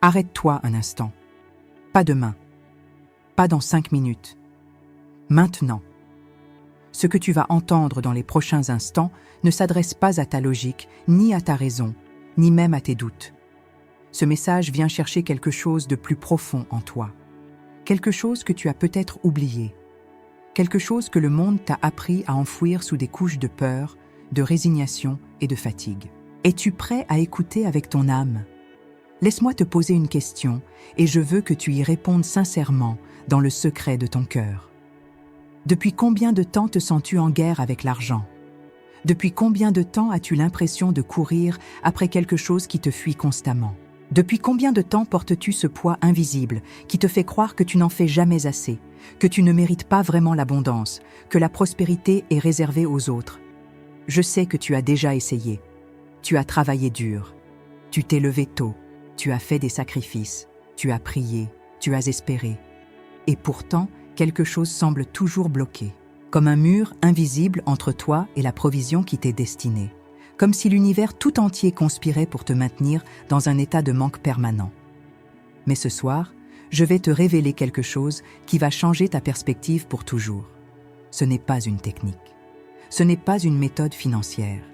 Arrête-toi un instant. Pas demain. Pas dans 5 minutes. Maintenant. Ce que tu vas entendre dans les prochains instants ne s'adresse pas à ta logique, ni à ta raison, ni même à tes doutes. Ce message vient chercher quelque chose de plus profond en toi. Quelque chose que tu as peut-être oublié. Quelque chose que le monde t'a appris à enfouir sous des couches de peur, de résignation et de fatigue. Es-tu prêt à écouter avec ton âme ? Laisse-moi te poser une question et je veux que tu y répondes sincèrement dans le secret de ton cœur. Depuis combien de temps te sens-tu en guerre avec l'argent ? Depuis combien de temps as-tu l'impression de courir après quelque chose qui te fuit constamment ? Depuis combien de temps portes-tu ce poids invisible qui te fait croire que tu n'en fais jamais assez, que tu ne mérites pas vraiment l'abondance, que la prospérité est réservée aux autres ? Je sais que tu as déjà essayé. Tu as travaillé dur. Tu t'es levé tôt. Tu as fait des sacrifices. Tu as prié. Tu as espéré. Et pourtant, quelque chose semble toujours bloqué, comme un mur invisible entre toi et la provision qui t'est destinée, comme si l'univers tout entier conspirait pour te maintenir dans un état de manque permanent. Mais ce soir, je vais te révéler quelque chose qui va changer ta perspective pour toujours. Ce n'est pas une technique. Ce n'est pas une méthode financière.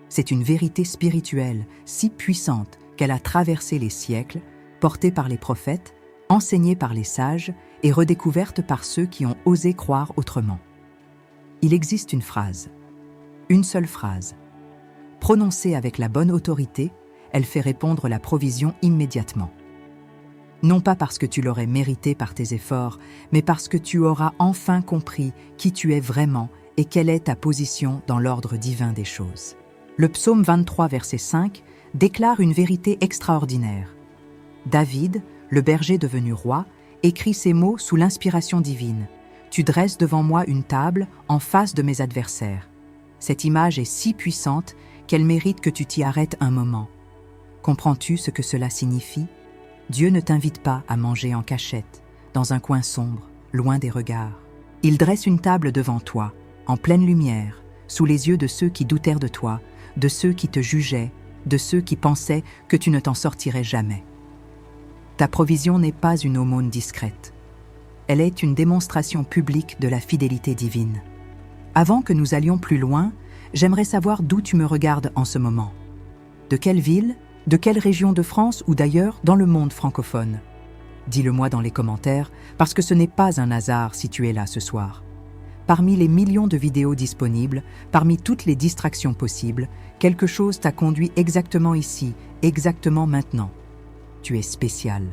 C'est une vérité spirituelle si puissante qu'elle a traversé les siècles, portée par les prophètes, enseignée par les sages et redécouverte par ceux qui ont osé croire autrement. Il existe une phrase, une seule phrase. Prononcée avec la bonne autorité, elle fait répondre la provision immédiatement. Non pas parce que tu l'aurais mérité par tes efforts, mais parce que tu auras enfin compris qui tu es vraiment et quelle est ta position dans l'ordre divin des choses. Le psaume 23, verset 5, déclare une vérité extraordinaire. David, le berger devenu roi, écrit ces mots sous l'inspiration divine. « Tu dresses devant moi une table en face de mes adversaires. » Cette image est si puissante qu'elle mérite que tu t'y arrêtes un moment. Comprends-tu ce que cela signifie ? Dieu ne t'invite pas à manger en cachette, dans un coin sombre, loin des regards. Il dresse une table devant toi, en pleine lumière, sous les yeux de ceux qui doutèrent de toi, de ceux qui te jugeaient, de ceux qui pensaient que tu ne t'en sortirais jamais. Ta provision n'est pas une aumône discrète. Elle est une démonstration publique de la fidélité divine. Avant que nous allions plus loin, j'aimerais savoir d'où tu me regardes en ce moment. De quelle ville, de quelle région de France ou d'ailleurs dans le monde francophone ? Dis-le-moi dans les commentaires, parce que ce n'est pas un hasard si tu es là ce soir. Parmi les millions de vidéos disponibles, parmi toutes les distractions possibles, quelque chose t'a conduit exactement ici, exactement maintenant. Tu es spécial.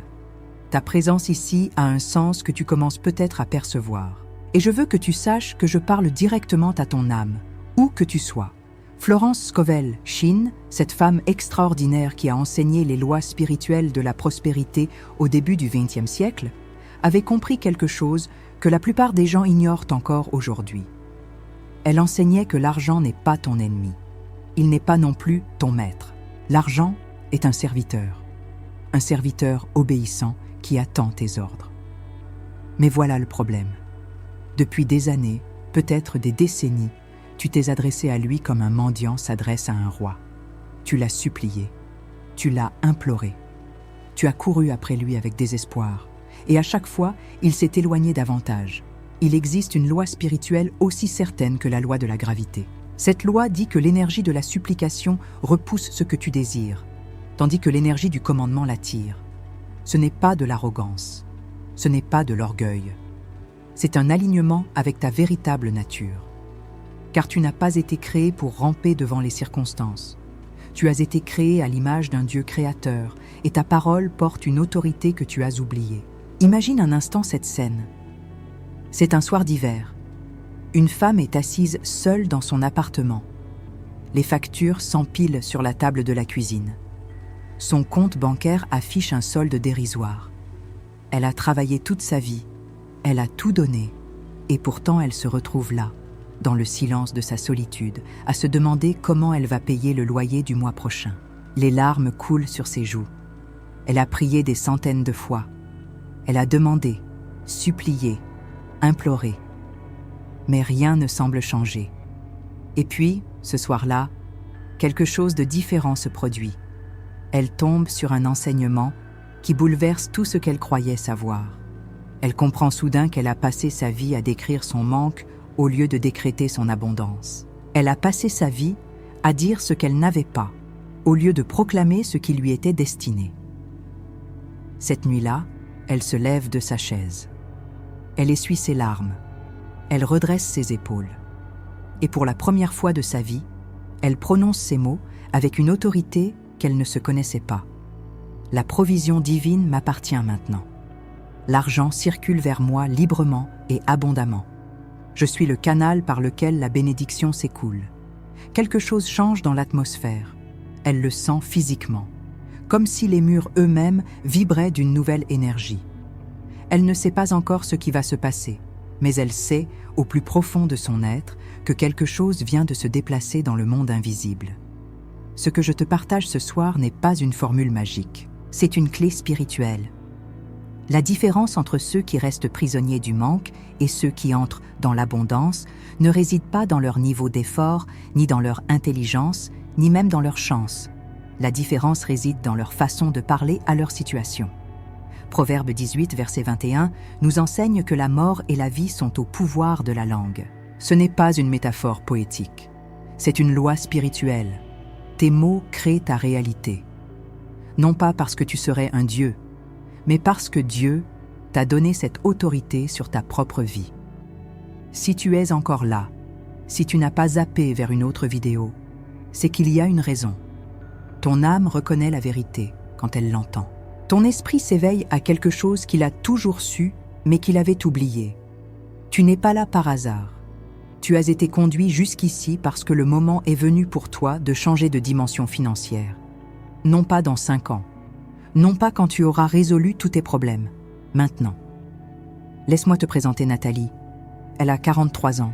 Ta présence ici a un sens que tu commences peut-être à percevoir. Et je veux que tu saches que je parle directement à ton âme, où que tu sois. Florence Scovel Shinn, cette femme extraordinaire qui a enseigné les lois spirituelles de la prospérité au début du XXe siècle, avait compris quelque chose que la plupart des gens ignorent encore aujourd'hui. Elle enseignait que l'argent n'est pas ton ennemi. Il n'est pas non plus ton maître. L'argent est un serviteur obéissant qui attend tes ordres. Mais voilà le problème. Depuis des années, peut-être des décennies, tu t'es adressé à lui comme un mendiant s'adresse à un roi. Tu l'as supplié, tu l'as imploré. Tu as couru après lui avec désespoir, et à chaque fois, il s'est éloigné davantage. Il existe une loi spirituelle aussi certaine que la loi de la gravité. Cette loi dit que l'énergie de la supplication repousse ce que tu désires, tandis que l'énergie du commandement l'attire. Ce n'est pas de l'arrogance, ce n'est pas de l'orgueil. C'est un alignement avec ta véritable nature. Car tu n'as pas été créé pour ramper devant les circonstances. Tu as été créé à l'image d'un Dieu créateur, et ta parole porte une autorité que tu as oubliée. Imagine un instant cette scène. C'est un soir d'hiver. Une femme est assise seule dans son appartement. Les factures s'empilent sur la table de la cuisine. Son compte bancaire affiche un solde dérisoire. Elle a travaillé toute sa vie, elle a tout donné, et pourtant elle se retrouve là, dans le silence de sa solitude, à se demander comment elle va payer le loyer du mois prochain. Les larmes coulent sur ses joues. Elle a prié des centaines de fois. Elle a demandé, supplié, imploré. Mais rien ne semble changer. Et puis, ce soir-là, quelque chose de différent se produit. Elle tombe sur un enseignement qui bouleverse tout ce qu'elle croyait savoir. Elle comprend soudain qu'elle a passé sa vie à décrire son manque au lieu de décréter son abondance. Elle a passé sa vie à dire ce qu'elle n'avait pas, au lieu de proclamer ce qui lui était destiné. Cette nuit-là, elle se lève de sa chaise. Elle essuie ses larmes. Elle redresse ses épaules. Et pour la première fois de sa vie, elle prononce ces mots avec une autorité qu'elle ne se connaissait pas. La provision divine m'appartient maintenant. L'argent circule vers moi librement et abondamment. Je suis le canal par lequel la bénédiction s'écoule. Quelque chose change dans l'atmosphère. Elle le sent physiquement, comme si les murs eux-mêmes vibraient d'une nouvelle énergie. Elle ne sait pas encore ce qui va se passer, mais elle sait, au plus profond de son être, que quelque chose vient de se déplacer dans le monde invisible. Ce que je te partage ce soir n'est pas une formule magique, c'est une clé spirituelle. La différence entre ceux qui restent prisonniers du manque et ceux qui entrent dans l'abondance ne réside pas dans leur niveau d'effort, ni dans leur intelligence, ni même dans leur chance. La différence réside dans leur façon de parler à leur situation. Proverbe 18, verset 21, nous enseigne que la mort et la vie sont au pouvoir de la langue. Ce n'est pas une métaphore poétique, c'est une loi spirituelle. Tes mots créent ta réalité. Non pas parce que tu serais un Dieu, mais parce que Dieu t'a donné cette autorité sur ta propre vie. Si tu es encore là, si tu n'as pas zappé vers une autre vidéo, c'est qu'il y a une raison. Ton âme reconnaît la vérité quand elle l'entend. Ton esprit s'éveille à quelque chose qu'il a toujours su, mais qu'il avait oublié. Tu n'es pas là par hasard. Tu as été conduit jusqu'ici parce que le moment est venu pour toi de changer de dimension financière. Non pas dans 5 ans. Non pas quand tu auras résolu tous tes problèmes. Maintenant. Laisse-moi te présenter Nathalie. Elle a 43 ans.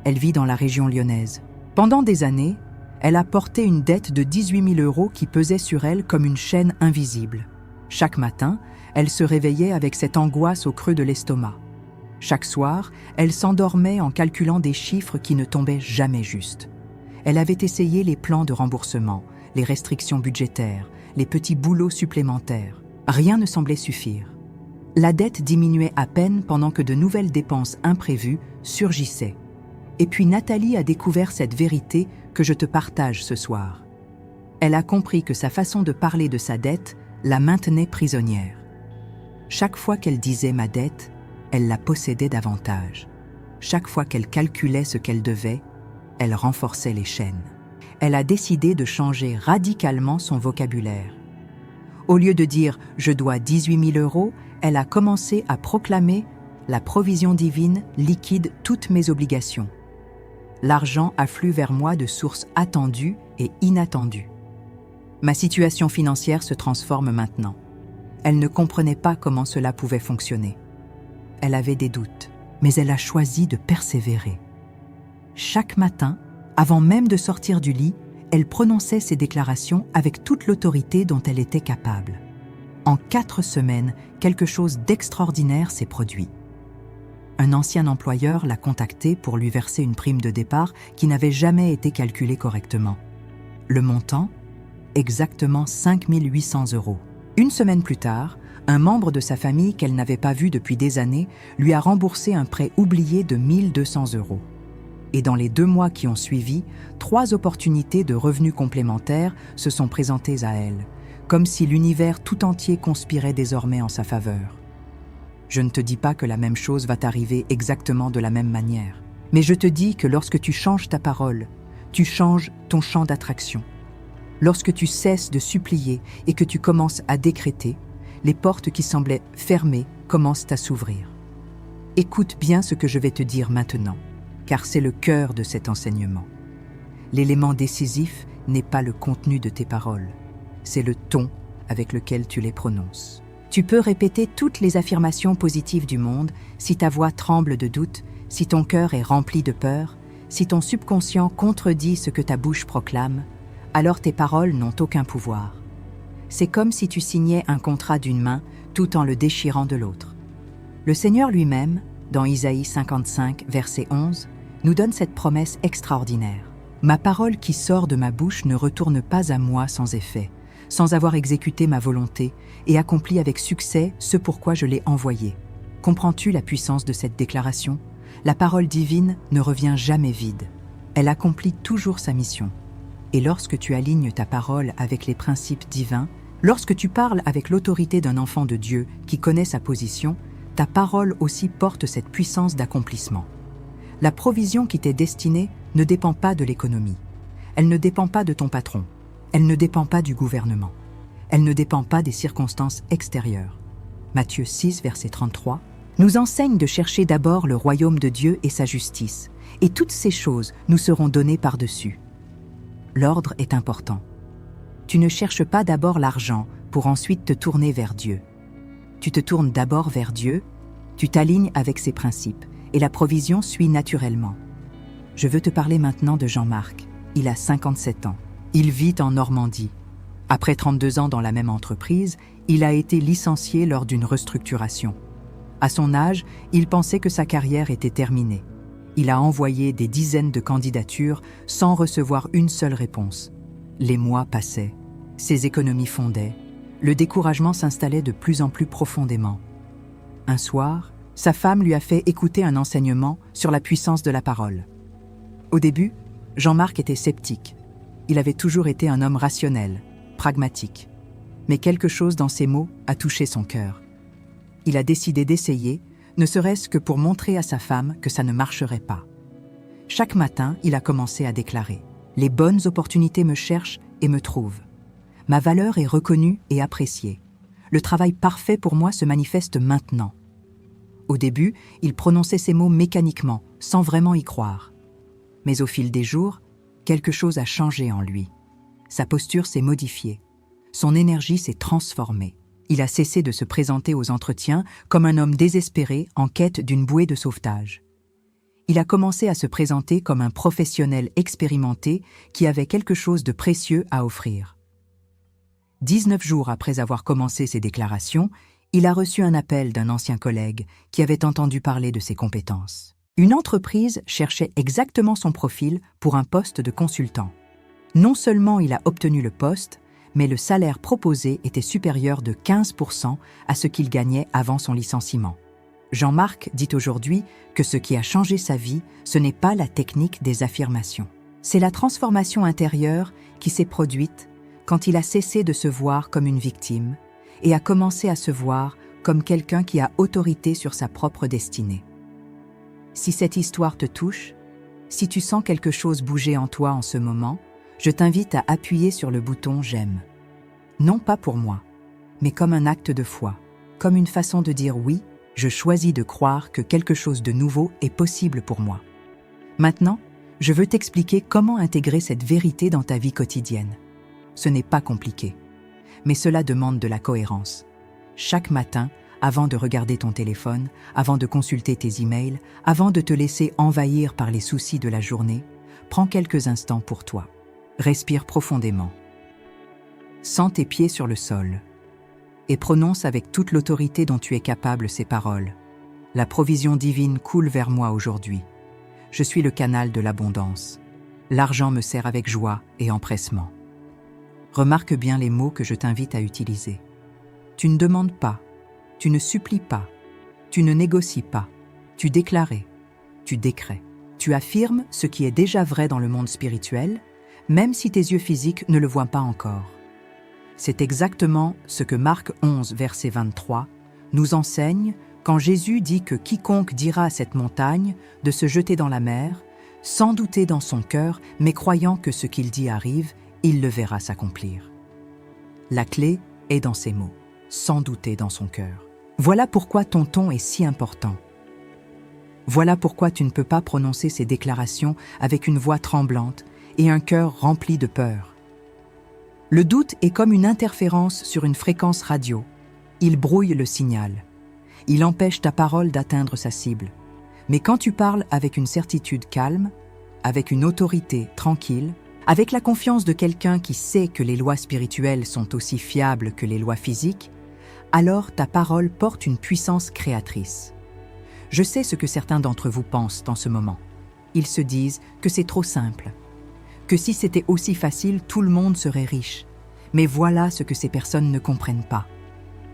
Elle vit dans la région lyonnaise. Pendant des années, elle a porté une dette de 18 000 € qui pesait sur elle comme une chaîne invisible. Chaque matin, elle se réveillait avec cette angoisse au creux de l'estomac. Chaque soir, elle s'endormait en calculant des chiffres qui ne tombaient jamais justes. Elle avait essayé les plans de remboursement, les restrictions budgétaires, les petits boulots supplémentaires. Rien ne semblait suffire. La dette diminuait à peine pendant que de nouvelles dépenses imprévues surgissaient. Et puis Nathalie a découvert cette vérité que je te partage ce soir. Elle a compris que sa façon de parler de sa dette la maintenait prisonnière. Chaque fois qu'elle disait « ma dette », elle la possédait davantage. Chaque fois qu'elle calculait ce qu'elle devait, elle renforçait les chaînes. Elle a décidé de changer radicalement son vocabulaire. Au lieu de dire « je dois 18 000 €», elle a commencé à proclamer « la provision divine liquide toutes mes obligations ». L'argent afflue vers moi de sources attendues et inattendues. Ma situation financière se transforme maintenant. Elle ne comprenait pas comment cela pouvait fonctionner. Elle avait des doutes, mais elle a choisi de persévérer. Chaque matin, avant même de sortir du lit, elle prononçait ses déclarations avec toute l'autorité dont elle était capable. En 4 semaines, quelque chose d'extraordinaire s'est produit. Un ancien employeur l'a contactée pour lui verser une prime de départ qui n'avait jamais été calculée correctement. Le montant ? Exactement 5 800 €. Une semaine plus tard, un membre de sa famille qu'elle n'avait pas vu depuis des années lui a remboursé un prêt oublié de 1 200 €. Et dans les 2 mois qui ont suivi, 3 opportunités de revenus complémentaires se sont présentées à elle, comme si l'univers tout entier conspirait désormais en sa faveur. Je ne te dis pas que la même chose va t'arriver exactement de la même manière, mais je te dis que lorsque tu changes ta parole, tu changes ton champ d'attraction. Lorsque tu cesses de supplier et que tu commences à décréter, les portes qui semblaient fermées commencent à s'ouvrir. Écoute bien ce que je vais te dire maintenant, car c'est le cœur de cet enseignement. L'élément décisif n'est pas le contenu de tes paroles, c'est le ton avec lequel tu les prononces. Tu peux répéter toutes les affirmations positives du monde si ta voix tremble de doute, si ton cœur est rempli de peur, si ton subconscient contredit ce que ta bouche proclame, alors tes paroles n'ont aucun pouvoir. C'est comme si tu signais un contrat d'une main tout en le déchirant de l'autre. Le Seigneur lui-même, dans Isaïe 55, verset 11, nous donne cette promesse extraordinaire. « Ma parole qui sort de ma bouche ne retourne pas à moi sans effet, sans avoir exécuté ma volonté et accompli avec succès ce pourquoi je l'ai envoyé. Comprends-tu la puissance de cette déclaration? La parole divine ne revient jamais vide. Elle accomplit toujours sa mission. Et lorsque tu alignes ta parole avec les principes divins, lorsque tu parles avec l'autorité d'un enfant de Dieu qui connaît sa position, ta parole aussi porte cette puissance d'accomplissement. La provision qui t'est destinée ne dépend pas de l'économie. Elle ne dépend pas de ton patron. Elle ne dépend pas du gouvernement. Elle ne dépend pas des circonstances extérieures. Matthieu 6, verset 33, nous enseigne de chercher d'abord le royaume de Dieu et sa justice, et toutes ces choses nous seront données par-dessus. L'ordre est important. Tu ne cherches pas d'abord l'argent pour ensuite te tourner vers Dieu. Tu te tournes d'abord vers Dieu, tu t'alignes avec ses principes, et la provision suit naturellement. Je veux te parler maintenant de Jean-Marc. Il a 57 ans. Il vit en Normandie. Après 32 ans dans la même entreprise, il a été licencié lors d'une restructuration. À son âge, il pensait que sa carrière était terminée. Il a envoyé des dizaines de candidatures sans recevoir une seule réponse. Les mois passaient, ses économies fondaient, le découragement s'installait de plus en plus profondément. Un soir, sa femme lui a fait écouter un enseignement sur la puissance de la parole. Au début, Jean-Marc était sceptique. Il avait toujours été un homme rationnel, pragmatique. Mais quelque chose dans ses mots a touché son cœur. Il a décidé d'essayer, ne serait-ce que pour montrer à sa femme que ça ne marcherait pas. Chaque matin, il a commencé à déclarer « Les bonnes opportunités me cherchent et me trouvent. Ma valeur est reconnue et appréciée. Le travail parfait pour moi se manifeste maintenant. » Au début, il prononçait ces mots mécaniquement, sans vraiment y croire. Mais au fil des jours, quelque chose a changé en lui. Sa posture s'est modifiée. Son énergie s'est transformée. Il a cessé de se présenter aux entretiens comme un homme désespéré en quête d'une bouée de sauvetage. Il a commencé à se présenter comme un professionnel expérimenté qui avait quelque chose de précieux à offrir. 19 jours après avoir commencé ses déclarations, il a reçu un appel d'un ancien collègue qui avait entendu parler de ses compétences. Une entreprise cherchait exactement son profil pour un poste de consultant. Non seulement il a obtenu le poste, mais le salaire proposé était supérieur de 15% à ce qu'il gagnait avant son licenciement. Jean-Marc dit aujourd'hui que ce qui a changé sa vie, ce n'est pas la technique des affirmations. C'est la transformation intérieure qui s'est produite quand il a cessé de se voir comme une victime et a commencé à se voir comme quelqu'un qui a autorité sur sa propre destinée. Si cette histoire te touche, si tu sens quelque chose bouger en toi en ce moment, je t'invite à appuyer sur le bouton « J'aime ». Non pas pour moi, mais comme un acte de foi, comme une façon de dire « Oui, je choisis de croire que quelque chose de nouveau est possible pour moi ». Maintenant, je veux t'expliquer comment intégrer cette vérité dans ta vie quotidienne. Ce n'est pas compliqué, mais cela demande de la cohérence. Chaque matin, avant de regarder ton téléphone, avant de consulter tes emails, avant de te laisser envahir par les soucis de la journée, prends quelques instants pour toi. Respire profondément. Sens tes pieds sur le sol et prononce avec toute l'autorité dont tu es capable ces paroles. La provision divine coule vers moi aujourd'hui. Je suis le canal de l'abondance. L'argent me sert avec joie et empressement. Remarque bien les mots que je t'invite à utiliser. Tu ne demandes pas, tu ne supplies pas, tu ne négocies pas, tu déclares, tu décrets. Tu affirmes ce qui est déjà vrai dans le monde spirituel, même si tes yeux physiques ne le voient pas encore. C'est exactement ce que Marc 11, verset 23, nous enseigne quand Jésus dit que quiconque dira à cette montagne de se jeter dans la mer, sans douter dans son cœur, mais croyant que ce qu'il dit arrive, il le verra s'accomplir. La clé est dans ces mots, sans douter dans son cœur. Voilà pourquoi ton ton est si important. Voilà pourquoi tu ne peux pas prononcer ces déclarations avec une voix tremblante et un cœur rempli de peur. Le doute est comme une interférence sur une fréquence radio. Il brouille le signal. Il empêche ta parole d'atteindre sa cible. Mais quand tu parles avec une certitude calme, avec une autorité tranquille, avec la confiance de quelqu'un qui sait que les lois spirituelles sont aussi fiables que les lois physiques, alors ta parole porte une puissance créatrice. Je sais ce que certains d'entre vous pensent en ce moment. Ils se disent que c'est trop simple, que si c'était aussi facile, tout le monde serait riche. Mais voilà ce que ces personnes ne comprennent pas.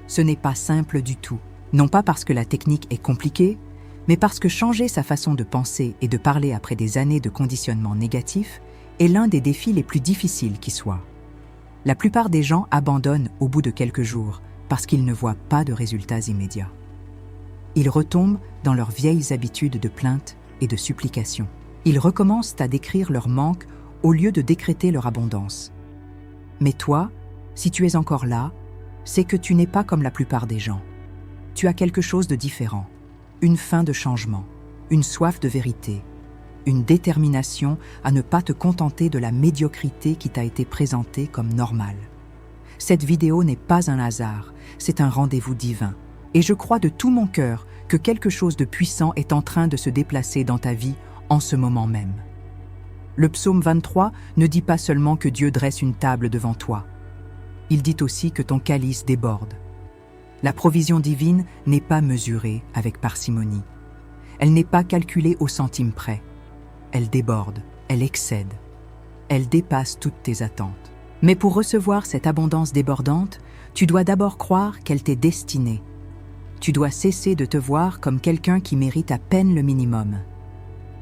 Ce n'est pas simple du tout, non pas parce que la technique est compliquée, mais parce que changer sa façon de penser et de parler après des années de conditionnement négatif est l'un des défis les plus difficiles qui soient. La plupart des gens abandonnent au bout de quelques jours parce qu'ils ne voient pas de résultats immédiats. Ils retombent dans leurs vieilles habitudes de plainte et de supplication. Ils recommencent à décrire leur manque au lieu de décréter leur abondance. Mais toi, si tu es encore là, c'est que tu n'es pas comme la plupart des gens. Tu as quelque chose de différent, une faim de changement, une soif de vérité, une détermination à ne pas te contenter de la médiocrité qui t'a été présentée comme normale. Cette vidéo n'est pas un hasard, c'est un rendez-vous divin. Et je crois de tout mon cœur que quelque chose de puissant est en train de se déplacer dans ta vie en ce moment même. Le psaume 23 ne dit pas seulement que Dieu dresse une table devant toi. Il dit aussi que ton calice déborde. La provision divine n'est pas mesurée avec parcimonie. Elle n'est pas calculée au centime près. Elle déborde, elle excède. Elle dépasse toutes tes attentes. Mais pour recevoir cette abondance débordante, tu dois d'abord croire qu'elle t'est destinée. Tu dois cesser de te voir comme quelqu'un qui mérite à peine le minimum.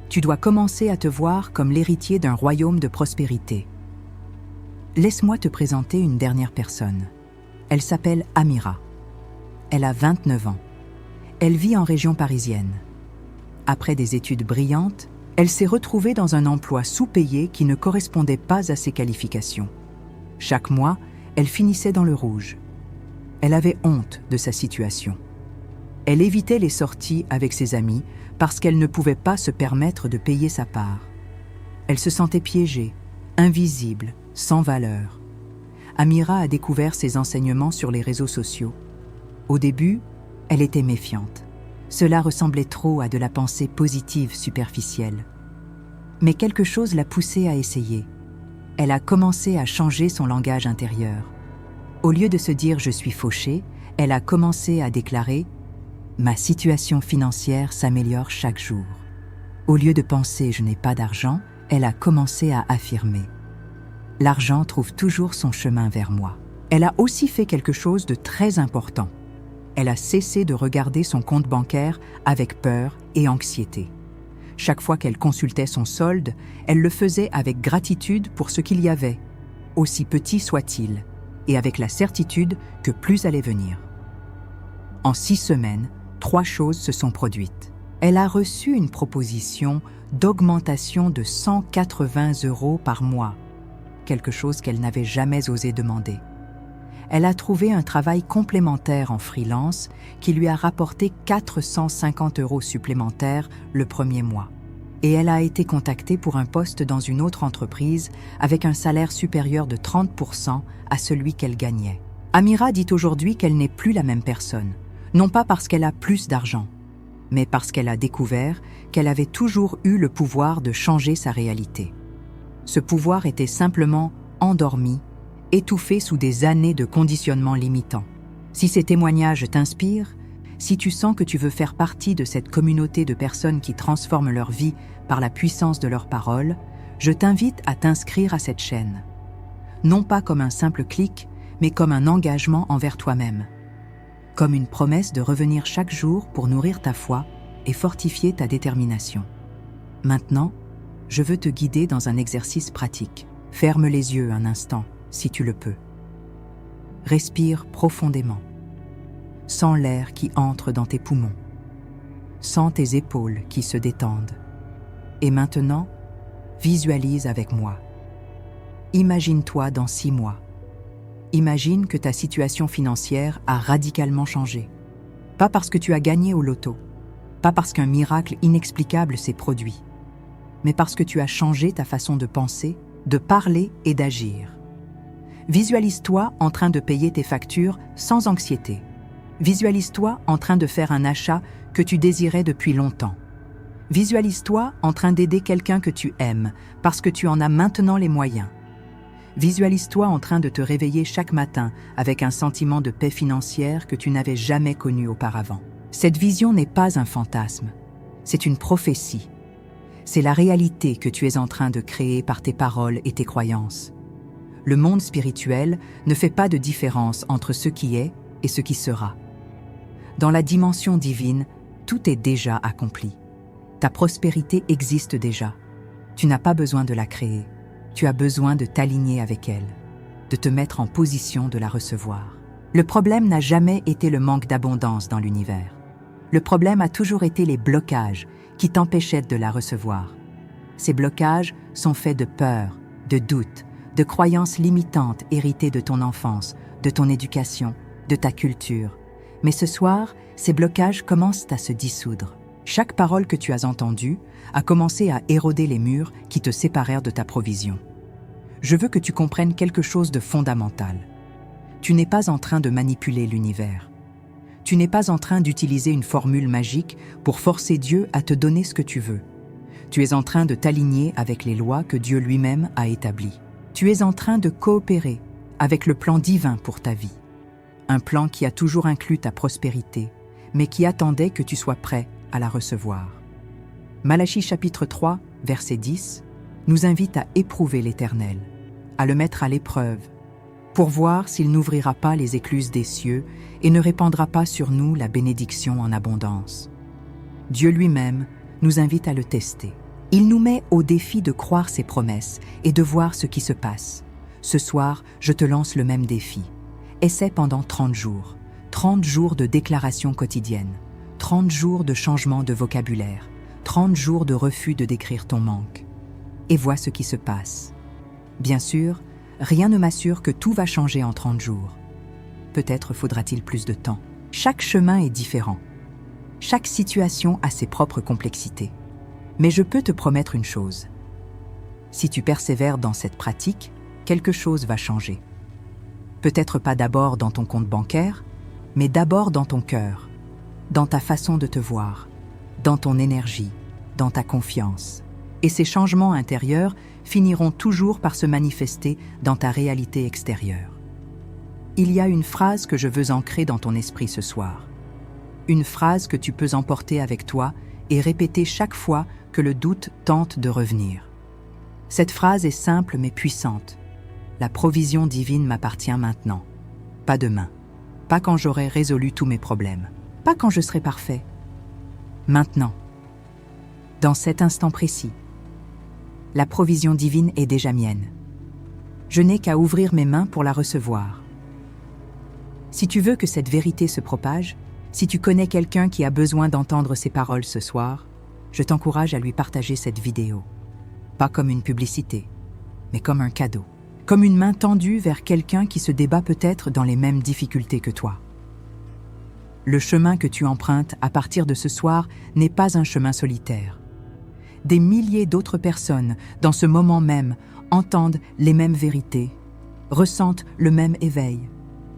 Tu dois commencer à te voir comme l'héritier d'un royaume de prospérité. Laisse-moi te présenter une dernière personne. Elle s'appelle Amira. Elle a 29 ans. Elle vit en région parisienne. Après des études brillantes, elle s'est retrouvée dans un emploi sous-payé qui ne correspondait pas à ses qualifications. Chaque mois, elle finissait dans le rouge. Elle avait honte de sa situation. Elle évitait les sorties avec ses amis parce qu'elle ne pouvait pas se permettre de payer sa part. Elle se sentait piégée, invisible, sans valeur. Amira a découvert ses enseignements sur les réseaux sociaux. Au début, elle était méfiante. Cela ressemblait trop à de la pensée positive superficielle. Mais quelque chose l'a poussée à essayer. Elle a commencé à changer son langage intérieur. Au lieu de se dire « je suis fauchée », elle a commencé à déclarer « ma situation financière s'améliore chaque jour ». Au lieu de penser « je n'ai pas d'argent », elle a commencé à affirmer « l'argent trouve toujours son chemin vers moi ». Elle a aussi fait quelque chose de très important. Elle a cessé de regarder son compte bancaire avec peur et anxiété. Chaque fois qu'elle consultait son solde, elle le faisait avec gratitude pour ce qu'il y avait, aussi petit soit-il, et avec la certitude que plus allait venir. En 6 semaines, 3 choses se sont produites. Elle a reçu une proposition d'augmentation de 180 € par mois, quelque chose qu'elle n'avait jamais osé demander. Elle a trouvé un travail complémentaire en freelance qui lui a rapporté 450 € supplémentaires le premier mois. Et elle a été contactée pour un poste dans une autre entreprise avec un salaire supérieur de 30% à celui qu'elle gagnait. Amira dit aujourd'hui qu'elle n'est plus la même personne, non pas parce qu'elle a plus d'argent, mais parce qu'elle a découvert qu'elle avait toujours eu le pouvoir de changer sa réalité. Ce pouvoir était simplement endormi, étouffé sous des années de conditionnement limitant. Si ces témoignages t'inspirent, si tu sens que tu veux faire partie de cette communauté de personnes qui transforment leur vie par la puissance de leurs paroles, je t'invite à t'inscrire à cette chaîne. Non pas comme un simple clic, mais comme un engagement envers toi-même. Comme une promesse de revenir chaque jour pour nourrir ta foi et fortifier ta détermination. Maintenant, je veux te guider dans un exercice pratique. Ferme les yeux un instant, si tu le peux. Respire profondément. Sens l'air qui entre dans tes poumons. Sens tes épaules qui se détendent. Et maintenant, visualise avec moi. Imagine-toi dans 6 mois. Imagine que ta situation financière a radicalement changé. Pas parce que tu as gagné au loto, pas parce qu'un miracle inexplicable s'est produit, mais parce que tu as changé ta façon de penser, de parler et d'agir. Visualise-toi en train de payer tes factures sans anxiété. Visualise-toi en train de faire un achat que tu désirais depuis longtemps. Visualise-toi en train d'aider quelqu'un que tu aimes parce que tu en as maintenant les moyens. Visualise-toi en train de te réveiller chaque matin avec un sentiment de paix financière que tu n'avais jamais connu auparavant. Cette vision n'est pas un fantasme, c'est une prophétie. C'est la réalité que tu es en train de créer par tes paroles et tes croyances. Le monde spirituel ne fait pas de différence entre ce qui est et ce qui sera. Dans la dimension divine, tout est déjà accompli. Ta prospérité existe déjà. Tu n'as pas besoin de la créer. Tu as besoin de t'aligner avec elle, de te mettre en position de la recevoir. Le problème n'a jamais été le manque d'abondance dans l'univers. Le problème a toujours été les blocages qui t'empêchaient de la recevoir. Ces blocages sont faits de peur, de doute, de croyances limitantes héritées de ton enfance, de ton éducation, de ta culture. Mais ce soir, ces blocages commencent à se dissoudre. Chaque parole que tu as entendue a commencé à éroder les murs qui te séparèrent de ta provision. Je veux que tu comprennes quelque chose de fondamental. Tu n'es pas en train de manipuler l'univers. Tu n'es pas en train d'utiliser une formule magique pour forcer Dieu à te donner ce que tu veux. Tu es en train de t'aligner avec les lois que Dieu lui-même a établies. Tu es en train de coopérer avec le plan divin pour ta vie. Un plan qui a toujours inclus ta prospérité, mais qui attendait que tu sois prêt à la recevoir. Malachie chapitre 3, verset 10, nous invite à éprouver l'Éternel, à le mettre à l'épreuve, pour voir s'il n'ouvrira pas les écluses des cieux et ne répandra pas sur nous la bénédiction en abondance. Dieu lui-même nous invite à le tester. Il nous met au défi de croire ses promesses et de voir ce qui se passe. Ce soir, je te lance le même défi. Essaie pendant 30 jours. 30 jours de déclaration quotidienne. 30 jours de changement de vocabulaire. 30 jours de refus de décrire ton manque. Et vois ce qui se passe. Bien sûr, rien ne m'assure que tout va changer en 30 jours. Peut-être faudra-t-il plus de temps. Chaque chemin est différent. Chaque situation a ses propres complexités. Mais je peux te promettre une chose. Si tu persévères dans cette pratique, quelque chose va changer. Peut-être pas d'abord dans ton compte bancaire, mais d'abord dans ton cœur, dans ta façon de te voir, dans ton énergie, dans ta confiance. Et ces changements intérieurs finiront toujours par se manifester dans ta réalité extérieure. Il y a une phrase que je veux ancrer dans ton esprit ce soir. Une phrase que tu peux emporter avec toi et répéter chaque fois que le doute tente de revenir. Cette phrase est simple mais puissante. La provision divine m'appartient maintenant, pas demain, pas quand j'aurai résolu tous mes problèmes, pas quand je serai parfait. Maintenant, dans cet instant précis, la provision divine est déjà mienne. Je n'ai qu'à ouvrir mes mains pour la recevoir. Si tu veux que cette vérité se propage, si tu connais quelqu'un qui a besoin d'entendre ces paroles ce soir, je t'encourage à lui partager cette vidéo. Pas comme une publicité, mais comme un cadeau. Comme une main tendue vers quelqu'un qui se débat peut-être dans les mêmes difficultés que toi. Le chemin que tu empruntes à partir de ce soir n'est pas un chemin solitaire. Des milliers d'autres personnes, dans ce moment même, entendent les mêmes vérités, ressentent le même éveil,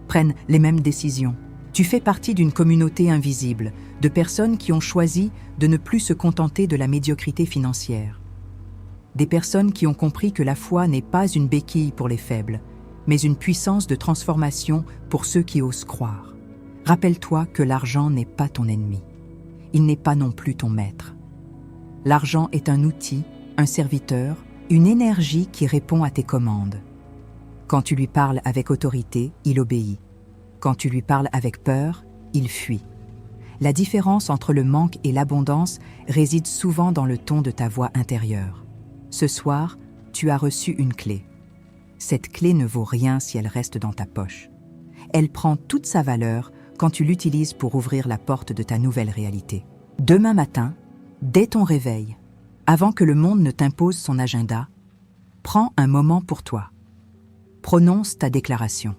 prennent les mêmes décisions. Tu fais partie d'une communauté invisible, de personnes qui ont choisi de ne plus se contenter de la médiocrité financière. Des personnes qui ont compris que la foi n'est pas une béquille pour les faibles, mais une puissance de transformation pour ceux qui osent croire. Rappelle-toi que l'argent n'est pas ton ennemi. Il n'est pas non plus ton maître. L'argent est un outil, un serviteur, une énergie qui répond à tes commandes. Quand tu lui parles avec autorité, il obéit. Quand tu lui parles avec peur, il fuit. La différence entre le manque et l'abondance réside souvent dans le ton de ta voix intérieure. Ce soir, tu as reçu une clé. Cette clé ne vaut rien si elle reste dans ta poche. Elle prend toute sa valeur quand tu l'utilises pour ouvrir la porte de ta nouvelle réalité. Demain matin, dès ton réveil, avant que le monde ne t'impose son agenda, prends un moment pour toi. Prononce ta déclaration.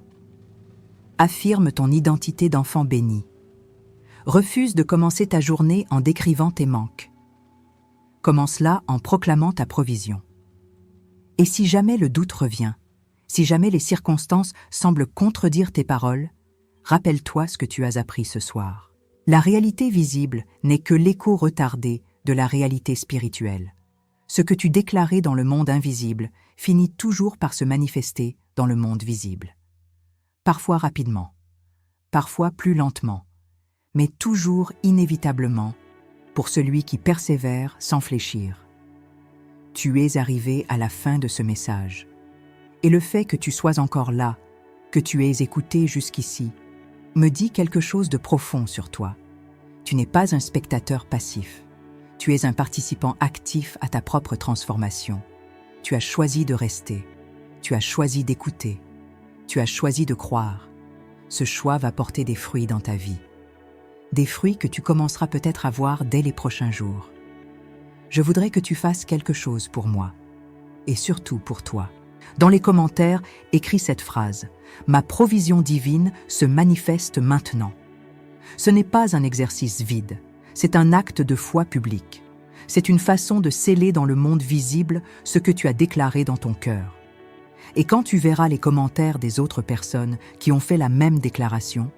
Affirme ton identité d'enfant béni. Refuse de commencer ta journée en décrivant tes manques. Commence-la en proclamant ta provision. Et si jamais le doute revient, si jamais les circonstances semblent contredire tes paroles, rappelle-toi ce que tu as appris ce soir. La réalité visible n'est que l'écho retardé de la réalité spirituelle. Ce que tu déclarais dans le monde invisible finit toujours par se manifester dans le monde visible. Parfois rapidement, parfois plus lentement, mais toujours inévitablement pour celui qui persévère sans fléchir. Tu es arrivé à la fin de ce message. Et le fait que tu sois encore là, que tu aies écouté jusqu'ici, me dit quelque chose de profond sur toi. Tu n'es pas un spectateur passif. Tu es un participant actif à ta propre transformation. Tu as choisi de rester. Tu as choisi d'écouter. Tu as choisi de croire. Ce choix va porter des fruits dans ta vie. Des fruits que tu commenceras peut-être à voir dès les prochains jours. Je voudrais que tu fasses quelque chose pour moi. Et surtout pour toi. Dans les commentaires, écris cette phrase. Ma provision divine se manifeste maintenant. Ce n'est pas un exercice vide, c'est un acte de foi public. C'est une façon de sceller dans le monde visible ce que tu as déclaré dans ton cœur. Et quand tu verras les commentaires des autres personnes qui ont fait la même déclaration,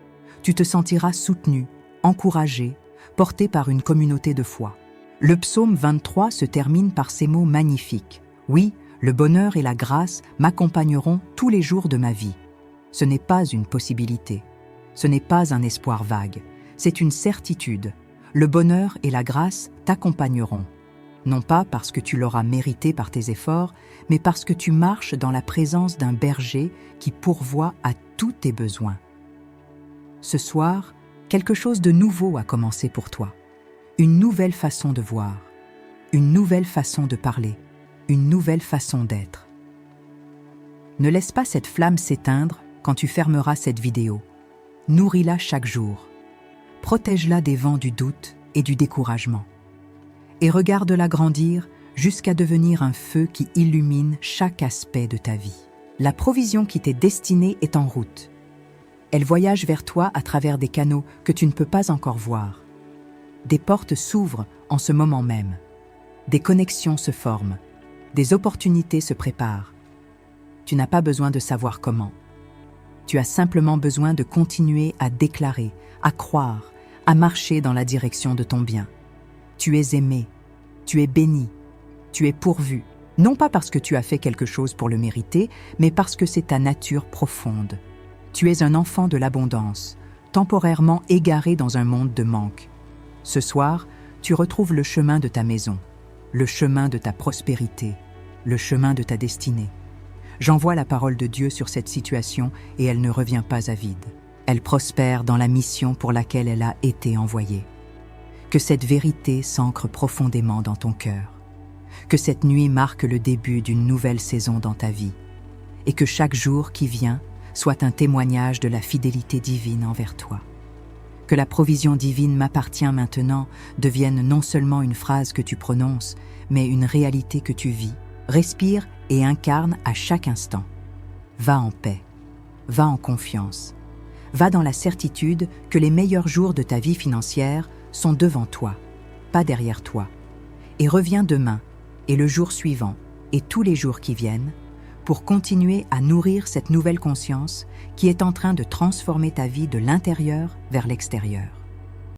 tu te sentiras soutenu, encouragé, porté par une communauté de foi. Le psaume 23 se termine par ces mots magnifiques. Oui, le bonheur et la grâce m'accompagneront tous les jours de ma vie. Ce n'est pas une possibilité. Ce n'est pas un espoir vague. C'est une certitude. Le bonheur et la grâce t'accompagneront. Non pas parce que tu l'auras mérité par tes efforts, mais parce que tu marches dans la présence d'un berger qui pourvoit à tous tes besoins. Ce soir, quelque chose de nouveau a commencé pour toi. Une nouvelle façon de voir, une nouvelle façon de parler, une nouvelle façon d'être. Ne laisse pas cette flamme s'éteindre quand tu fermeras cette vidéo. Nourris-la chaque jour. Protège-la des vents du doute et du découragement. Et regarde-la grandir jusqu'à devenir un feu qui illumine chaque aspect de ta vie. La provision qui t'est destinée est en route. Elle voyage vers toi à travers des canaux que tu ne peux pas encore voir. Des portes s'ouvrent en ce moment même. Des connexions se forment. Des opportunités se préparent. Tu n'as pas besoin de savoir comment. Tu as simplement besoin de continuer à déclarer, à croire, à marcher dans la direction de ton bien. Tu es aimé, tu es béni, tu es pourvu, non pas parce que tu as fait quelque chose pour le mériter, mais parce que c'est ta nature profonde. Tu es un enfant de l'abondance, temporairement égaré dans un monde de manque. Ce soir, tu retrouves le chemin de ta maison, le chemin de ta prospérité, le chemin de ta destinée. J'envoie la parole de Dieu sur cette situation et elle ne revient pas à vide. Elle prospère dans la mission pour laquelle elle a été envoyée. Que cette vérité s'ancre profondément dans ton cœur. Que cette nuit marque le début d'une nouvelle saison dans ta vie. Et que chaque jour qui vient soit un témoignage de la fidélité divine envers toi. Que la provision divine m'appartient maintenant devienne non seulement une phrase que tu prononces, mais une réalité que tu vis, respires et incarne à chaque instant. Va en paix, va en confiance, va dans la certitude que les meilleurs jours de ta vie financière sont devant toi, pas derrière toi. Et reviens demain, et le jour suivant, et tous les jours qui viennent, pour continuer à nourrir cette nouvelle conscience qui est en train de transformer ta vie de l'intérieur vers l'extérieur.